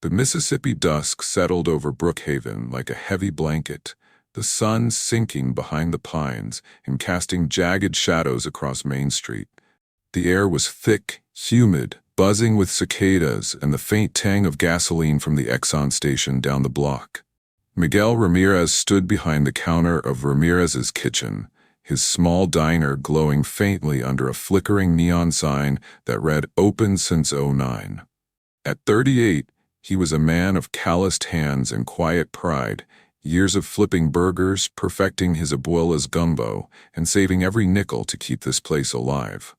The Mississippi dusk settled over Brookhaven like a heavy blanket, the sun sinking behind the pines and casting jagged shadows across Main Street. The air was thick, humid, buzzing with cicadas and the faint tang of gasoline from the Exxon station down the block. Miguel Ramirez stood behind the counter of Ramirez's kitchen, his small diner glowing faintly under a flickering neon sign that read "Open since '09." At 38, he was a man of calloused hands and quiet pride, years of flipping burgers, perfecting his abuela's gumbo, and saving every nickel to keep this place alive.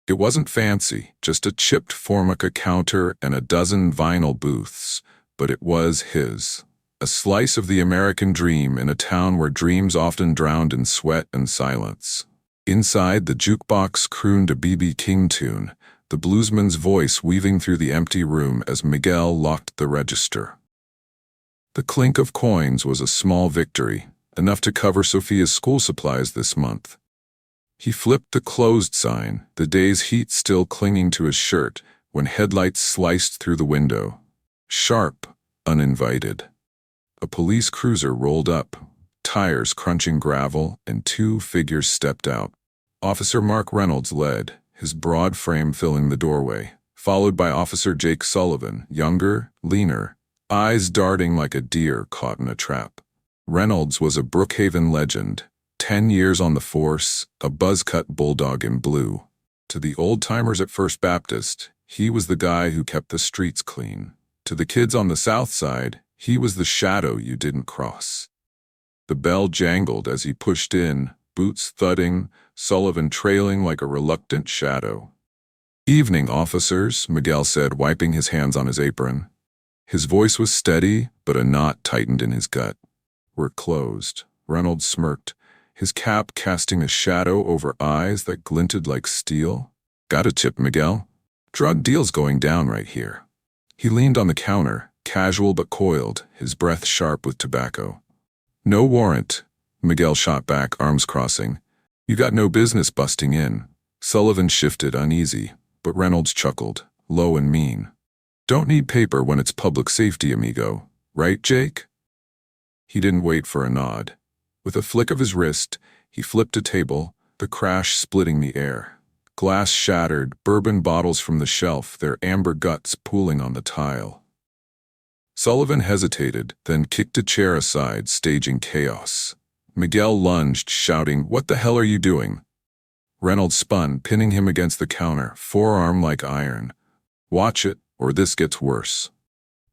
It wasn't fancy, just a chipped Formica counter and a dozen vinyl booths, but it was his. A slice of the American dream in a town where dreams often drowned in sweat and silence. Inside, the jukebox crooned a B.B. King tune, the bluesman's voice weaving through the empty room as Miguel locked the register. The clink of coins was a small victory, enough to cover Sophia's school supplies this month. He flipped the closed sign, the day's heat still clinging to his shirt, when headlights sliced through the window. Sharp, uninvited. A police cruiser rolled up, tires crunching gravel, and two figures stepped out. Officer Mark Reynolds led, his broad frame filling the doorway, followed by Officer Jake Sullivan, younger, leaner, eyes darting like a deer caught in a trap. Reynolds was a Brookhaven legend, 10 years on the force, a buzz-cut bulldog in blue. To the old-timers at First Baptist, he was the guy who kept the streets clean. To the kids on the south side, he was the shadow you didn't cross. The bell jangled as he pushed in, boots thudding, Sullivan trailing like a reluctant shadow. "Evening, officers," Miguel said, wiping his hands on his apron. His voice was steady, but a knot tightened in his gut. "We're closed." Reynolds smirked, his cap casting a shadow over eyes that glinted like steel. "Got a tip, Miguel? Drug deal's going down right here." He leaned on the counter, casual but coiled, his breath sharp with tobacco. "No warrant," Miguel shot back, arms crossing. "You got no business busting in." Sullivan shifted, uneasy, but Reynolds chuckled, low and mean. "Don't need paper when it's public safety, amigo. Right, Jake?" He didn't wait for a nod. With a flick of his wrist, he flipped a table, the crash splitting the air. Glass shattered, bourbon bottles from the shelf, their amber guts pooling on the tile. Sullivan hesitated, then kicked a chair aside, staging chaos. Miguel lunged, shouting, "What the hell are you doing?" Reynolds spun, pinning him against the counter, forearm like iron. "Watch it, or this gets worse."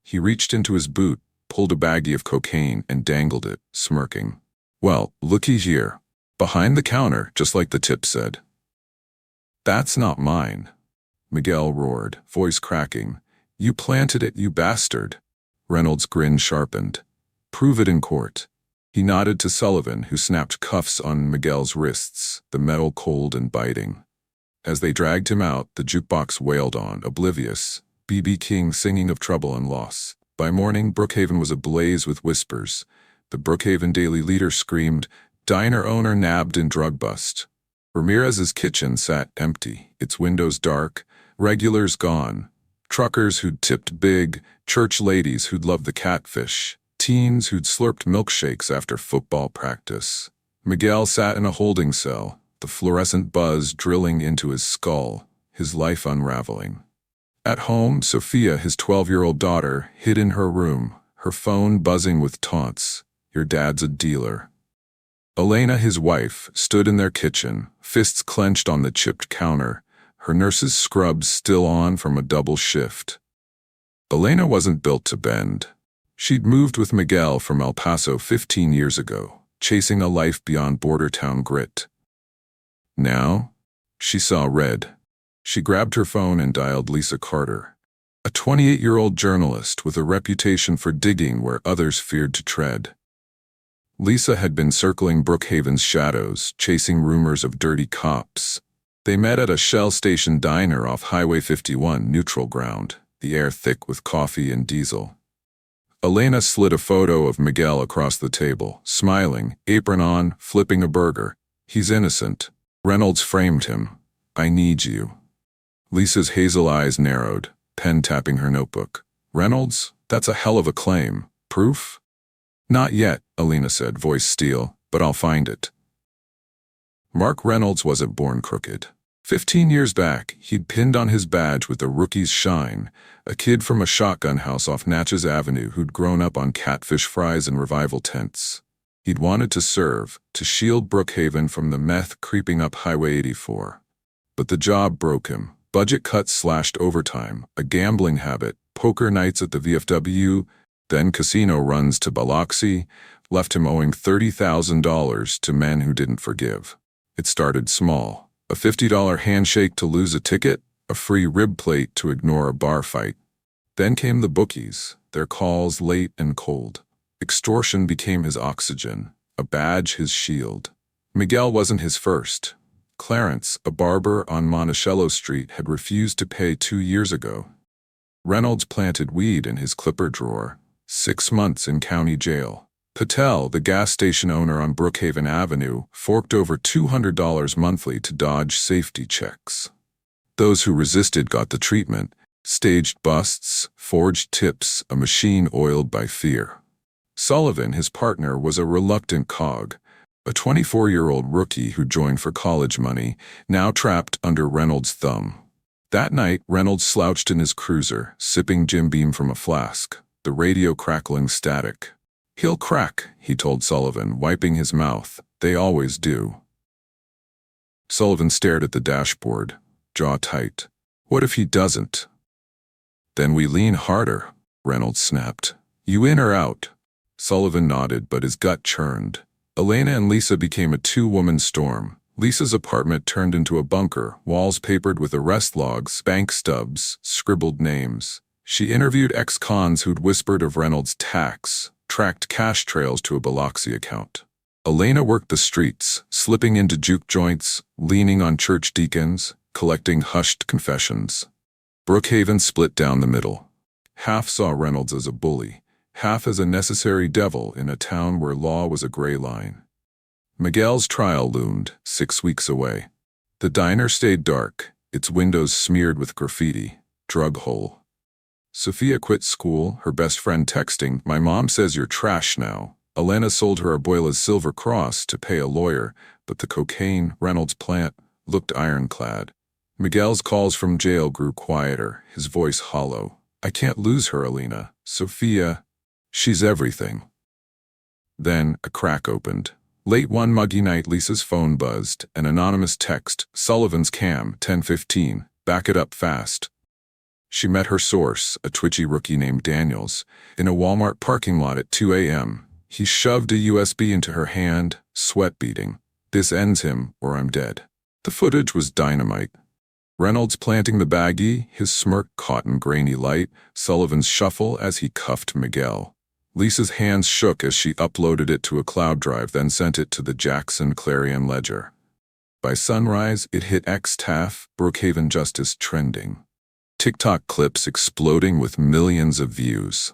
He reached into his boot, pulled a baggie of cocaine, and dangled it, smirking. "Well, looky here. Behind the counter, just like the tip said." "That's not mine," Miguel roared, voice cracking. "You planted it, you bastard." Reynolds' grin sharpened. "Prove it in court." He nodded to Sullivan, who snapped cuffs on Miguel's wrists, the metal cold and biting. As they dragged him out, the jukebox wailed on, oblivious, B.B. King singing of trouble and loss. By morning, Brookhaven was ablaze with whispers. The Brookhaven Daily Leader screamed, "Diner owner nabbed in drug bust." Ramirez's kitchen sat empty, its windows dark, regulars gone. Truckers who'd tipped big, church ladies who'd loved the catfish, teens who'd slurped milkshakes after football practice. Miguel sat in a holding cell, the fluorescent buzz drilling into his skull, his life unraveling. At home, Sophia, his 12-year-old daughter, hid in her room, her phone buzzing with taunts. "Your dad's a dealer." Elena, his wife, stood in their kitchen, fists clenched on the chipped counter, her nurse's scrubs still on from a double shift. Elena wasn't built to bend. She'd moved with Miguel from El Paso 15 years ago, chasing a life beyond border town grit. Now, she saw red. She grabbed her phone and dialed Lisa Carter, a 28-year-old journalist with a reputation for digging where others feared to tread. Lisa had been circling Brookhaven's shadows, chasing rumors of dirty cops. They met at a Shell Station diner off Highway 51, neutral ground, the air thick with coffee and diesel. Elena slid a photo of Miguel across the table, smiling, apron on, flipping a burger. "He's innocent." Reynolds framed him. "I need you." Lisa's hazel eyes narrowed, pen tapping her notebook. "Reynolds, That's a hell of a claim. Proof? Not yet, Elena said, voice steel, but I'll find it. Mark Reynolds wasn't born crooked. 15 years back, he'd pinned on his badge with a rookie's shine, a kid from a shotgun house off Natchez Avenue who'd grown up on catfish fries and revival tents. He'd wanted to serve, to shield Brookhaven from the meth creeping up Highway 84. But the job broke him. Budget cuts slashed overtime, a gambling habit, poker nights at the VFW, then casino runs to Biloxi, left him owing $30,000 to men who didn't forgive. It started small. A $50 handshake to lose a ticket, a free rib plate to ignore a bar fight. Then came the bookies, their calls late and cold. Extortion became his oxygen, a badge his shield. Miguel wasn't his first. Clarence, a barber on Monticello Street, had refused to pay 2 years ago. Reynolds planted weed in his clipper drawer. 6 months in county jail. Patel, the gas station owner on Brookhaven Avenue, forked over $200 monthly to dodge safety checks. Those who resisted got the treatment: staged busts, forged tips, a machine oiled by fear. Sullivan, his partner, was a reluctant cog, a 24-year-old rookie who joined for college money, now trapped under Reynolds' thumb. That night, Reynolds slouched in his cruiser, sipping Jim Beam from a flask, the radio crackling static. "He'll crack," he told Sullivan, wiping his mouth. "They always do." Sullivan stared at the dashboard, jaw tight. "What if he doesn't?" "Then we lean harder," Reynolds snapped. "You in or out?" Sullivan nodded, but his gut churned. Elena and Lisa became a 2-woman storm. Lisa's apartment turned into a bunker, walls papered with arrest logs, bank stubs, scribbled names. She interviewed ex-cons who'd whispered of Reynolds' tax, tracked cash trails to a Biloxi account. Elena worked the streets, slipping into juke joints, leaning on church deacons, collecting hushed confessions. Brookhaven split down the middle. Half saw Reynolds as a bully, half as a necessary devil in a town where law was a gray line. Miguel's trial loomed, 6 weeks away. The diner stayed dark, its windows smeared with graffiti. Drug hole. Sophia quit school, her best friend texting, "My mom says you're trash now." Elena sold her Abuela's silver cross to pay a lawyer, but the cocaine, Reynolds' plant, looked ironclad. Miguel's calls from jail grew quieter, his voice hollow. "I can't lose her, Elena. Sophia, she's everything." Then a crack opened. Late one muggy night, Lisa's phone buzzed, an anonymous text: "Sullivan's cam, 10:15, back it up fast." She met her source, a twitchy rookie named Daniels, in a Walmart parking lot at 2 a.m. He shoved a USB into her hand, sweat beading. "This ends him, or I'm dead." The footage was dynamite. Reynolds planting the baggie, his smirk caught in grainy light, Sullivan's shuffle as he cuffed Miguel. Lisa's hands shook as she uploaded it to a cloud drive, then sent it to the Jackson Clarion Ledger. By sunrise, it hit X-TAF, Brookhaven Justice trending. TikTok clips exploding with millions of views.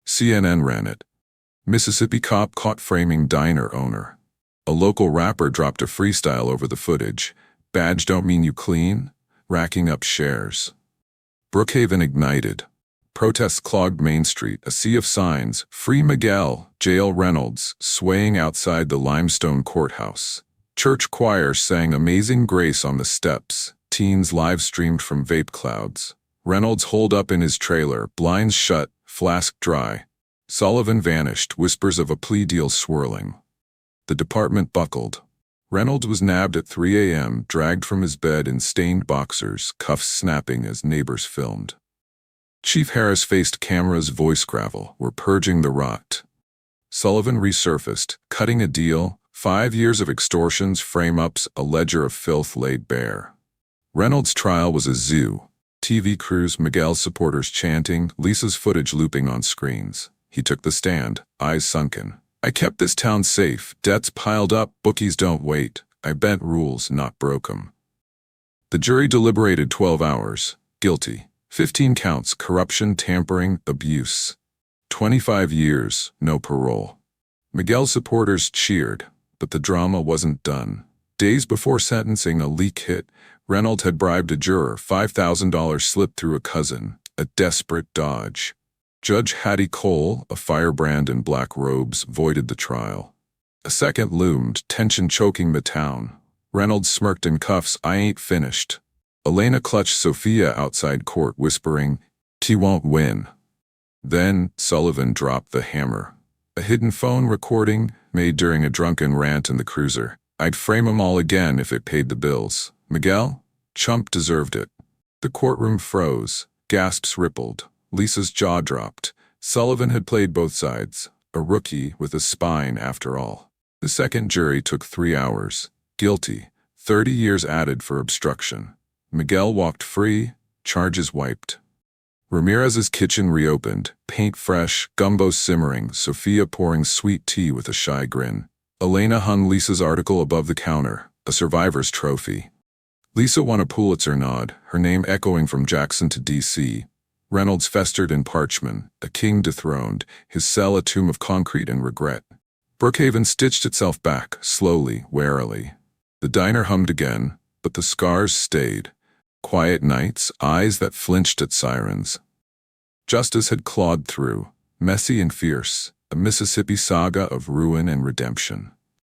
CNN ran it. Mississippi cop caught framing diner owner. A local rapper dropped a freestyle over the footage. "Badge don't mean you clean," racking up shares. Brookhaven ignited. Protests clogged Main Street, a sea of signs: "Free Miguel, Jail Reynolds," swaying outside the limestone courthouse. Church choirs sang Amazing Grace on the steps. Teens live-streamed from vape clouds. Reynolds holed up in his trailer, blinds shut, flask dry. Sullivan vanished, whispers of a plea deal swirling. The department buckled. Reynolds was nabbed at 3 a.m., dragged from his bed in stained boxers, cuffs snapping as neighbors filmed. Chief Harris faced cameras, voice gravel, were purging the rot. Sullivan resurfaced, cutting a deal, 5 years of extortions, frame-ups, a ledger of filth laid bare. Reynolds' trial was a zoo. TV crews, Miguel's supporters chanting, Lisa's footage looping on screens. He took the stand, eyes sunken. "I kept this town safe, debts piled up, bookies don't wait. I bent rules, not broke 'em." The jury deliberated 12 hours. Guilty. 15 counts: corruption, tampering, abuse. 25 years, no parole. Miguel's supporters cheered, but the drama wasn't done. Days before sentencing, a leak hit. Reynolds had bribed a juror, $5,000 slipped through a cousin, a desperate dodge. Judge Hattie Cole, a firebrand in black robes, voided the trial. A second loomed, tension choking the town. Reynolds smirked in cuffs. "I ain't finished." Elena clutched Sophia outside court, whispering, "He won't win." Then Sullivan dropped the hammer. A hidden phone recording, made during a drunken rant in the cruiser. "I'd frame 'em all again if it paid the bills. Miguel? Chump deserved it." The courtroom froze. Gasps rippled. Lisa's jaw dropped. Sullivan had played both sides. A rookie with a spine, after all. The second jury took 3 hours. Guilty. 30 years added for obstruction. Miguel walked free, charges wiped. Ramirez's kitchen reopened, paint fresh, gumbo simmering, Sophia pouring sweet tea with a shy grin. Elena hung Lisa's article above the counter, a survivor's trophy. Lisa won a Pulitzer nod, her name echoing from Jackson to D.C. Reynolds festered in parchment, a king dethroned, his cell a tomb of concrete and regret. Brookhaven stitched itself back, slowly, warily. The diner hummed again, but the scars stayed. Quiet nights, eyes that flinched at sirens. Justice had clawed through, messy and fierce, a Mississippi saga of ruin and redemption.